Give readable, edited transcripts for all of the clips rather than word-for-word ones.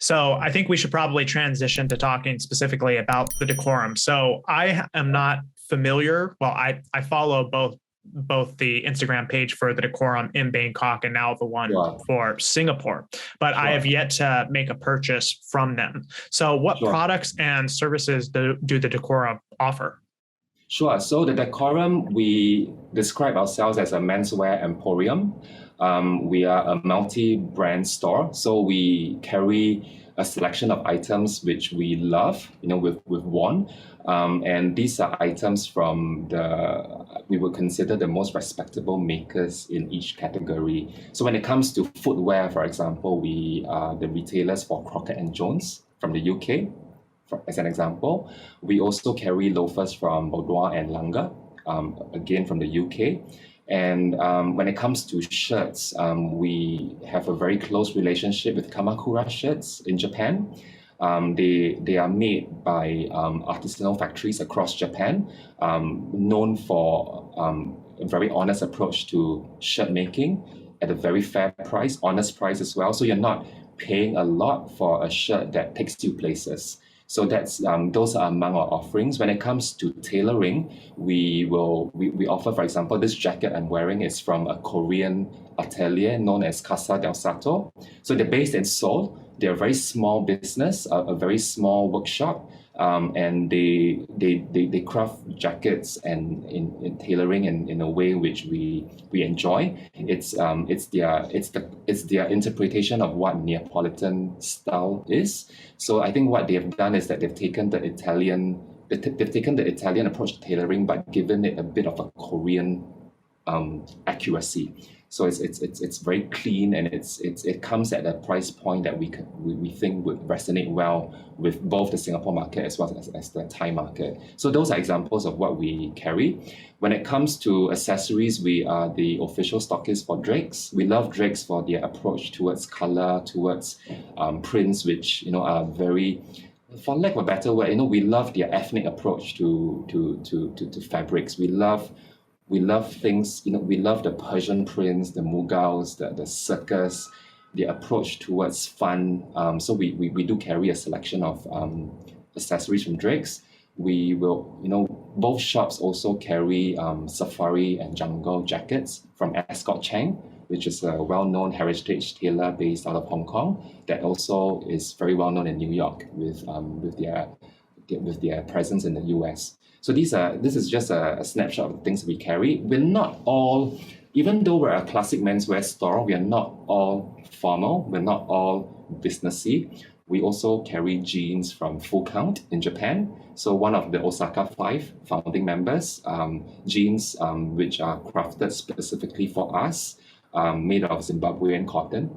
So I think we should probably transition to talking specifically about the Decorum. So I am not familiar. Well, I follow both the Instagram page for the Decorum in Bangkok and now the one Sure, for Singapore, but I have sure, yet to make a purchase from them. So what sure. products and services do the Decorum offer? Sure. So the Decorum, we describe ourselves as a menswear emporium. We are a multi-brand store, so we carry a selection of items which we love, with worn. And these are items from we would consider the most respectable makers in each category. So when it comes to footwear, for example, we are the retailers for Crockett and Jones from the UK. As an example, we also carry loafers from Boudoir and Lange, again from the UK. And when it comes to shirts, we have a very close relationship with Kamakura Shirts in Japan. They are made by artisanal factories across Japan, known for a very honest approach to shirt making at a very fair price, honest price as well. So you're not paying a lot for a shirt that takes you places. So those are among our offerings. When it comes to tailoring, we offer, for example, this jacket I'm wearing is from a Korean atelier known as Casa del Sato. So they're based in Seoul. They're a very small business, a very small workshop, and they craft jackets and in tailoring in a way which we enjoy. It's their interpretation of what Neapolitan style is. So I think what they have done is that they've taken the Italian approach to tailoring, but given it a bit of a Korean accuracy. So it's very clean, and it comes at a price point that we think would resonate well with both the Singapore market as well as the Thai market. So those are examples of what we carry. When it comes to accessories, we are the official stockist for Drake's. We love Drake's for their approach towards color, towards prints, which are very, for lack of a better word, we love their ethnic approach to fabrics. We love things, we love the Persian prints, the Mughals, the circus, the approach towards fun. So we do carry a selection of accessories from Drake's. We will, both shops also carry safari and jungle jackets from Ascot Chang, which is a well-known heritage tailor based out of Hong Kong that also is very well-known in New York with their presence in the US. So this is just a snapshot of the things we carry. We're not all, even though we're a classic menswear store, we are not all formal. We're not all businessy. We also carry jeans from Full Count in Japan. So one of the Osaka 5 founding members, jeans which are crafted specifically for us, made of Zimbabwean cotton,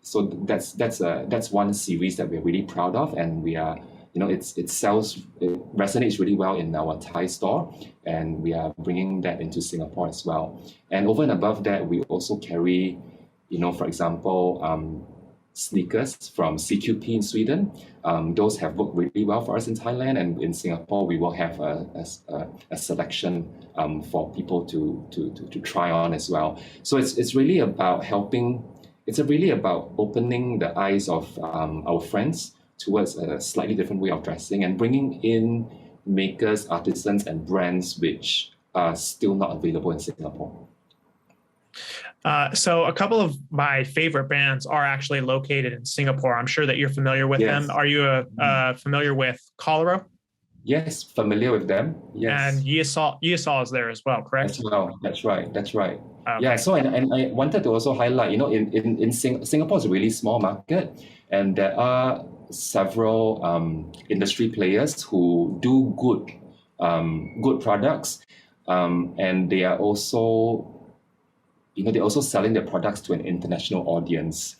so that's one series that we're really proud of, and we are. It resonates really well in our Thai store, and we are bringing that into Singapore as well. And over and above that, we also carry, for example, sneakers from CQP in Sweden. Those have worked really well for us in Thailand, and in Singapore, we will have a selection for people to try on as well. So it's really about helping. It's really about opening the eyes of our friends towards a slightly different way of dressing and bringing in makers, artisans, and brands which are still not available in Singapore. So a couple of my favorite brands are actually located in Singapore. I'm sure that you're familiar with them. Are you familiar with Coloro? Yes, familiar with them. Yes. And Yeasol is there as well, correct? That's right. Okay. Yeah. So and I wanted to also highlight, in Singapore is a really small market, and there are several industry players who do good products, and they are also, they're also selling their products to an international audience.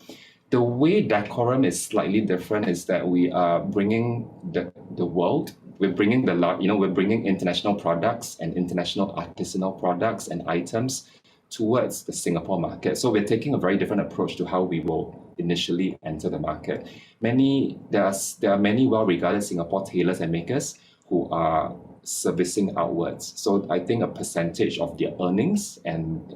The way Decorum is slightly different is that we are bringing the world. We're bringing we're bringing international products and international artisanal products and items towards the Singapore market. So we're taking a very different approach to how we will initially enter the market. There are many well-regarded Singapore tailors and makers who are servicing outwards. So I think a percentage of their earnings and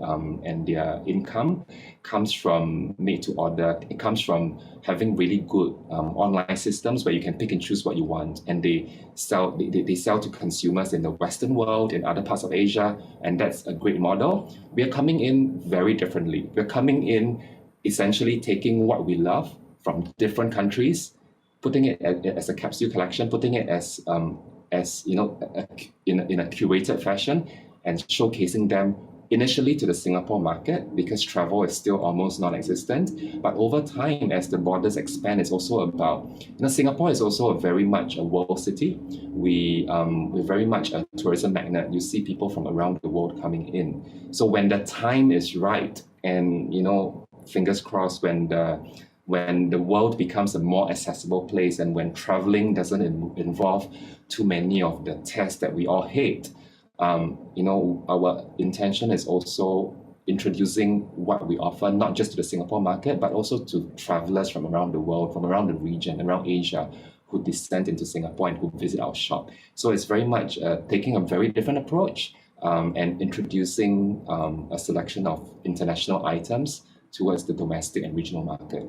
their income comes from made to order. It comes from having really good online systems where you can pick and choose what you want, and they sell to consumers in the Western world, in other parts of Asia, and that's a great model. We are coming in very differently. We're coming in essentially taking what we love from different countries, putting it as a capsule collection, putting it as you know, in a curated fashion, and showcasing them initially to the Singapore market, because travel is still almost non-existent. But over time, as the borders expand, it's also about, you know, Singapore is also very much a world city. We're very much a tourism magnet. You see people from around the world coming in. So when the time is right, and, you know, fingers crossed, when the world becomes a more accessible place, and when traveling doesn't involve too many of the tests that we all hate, you know, our intention is also introducing what we offer, not just to the Singapore market, but also to travelers from around the world, from around the region, around Asia, who descend into Singapore and who visit our shop. So it's very much taking a very different approach, and introducing a selection of international items towards the domestic and regional market.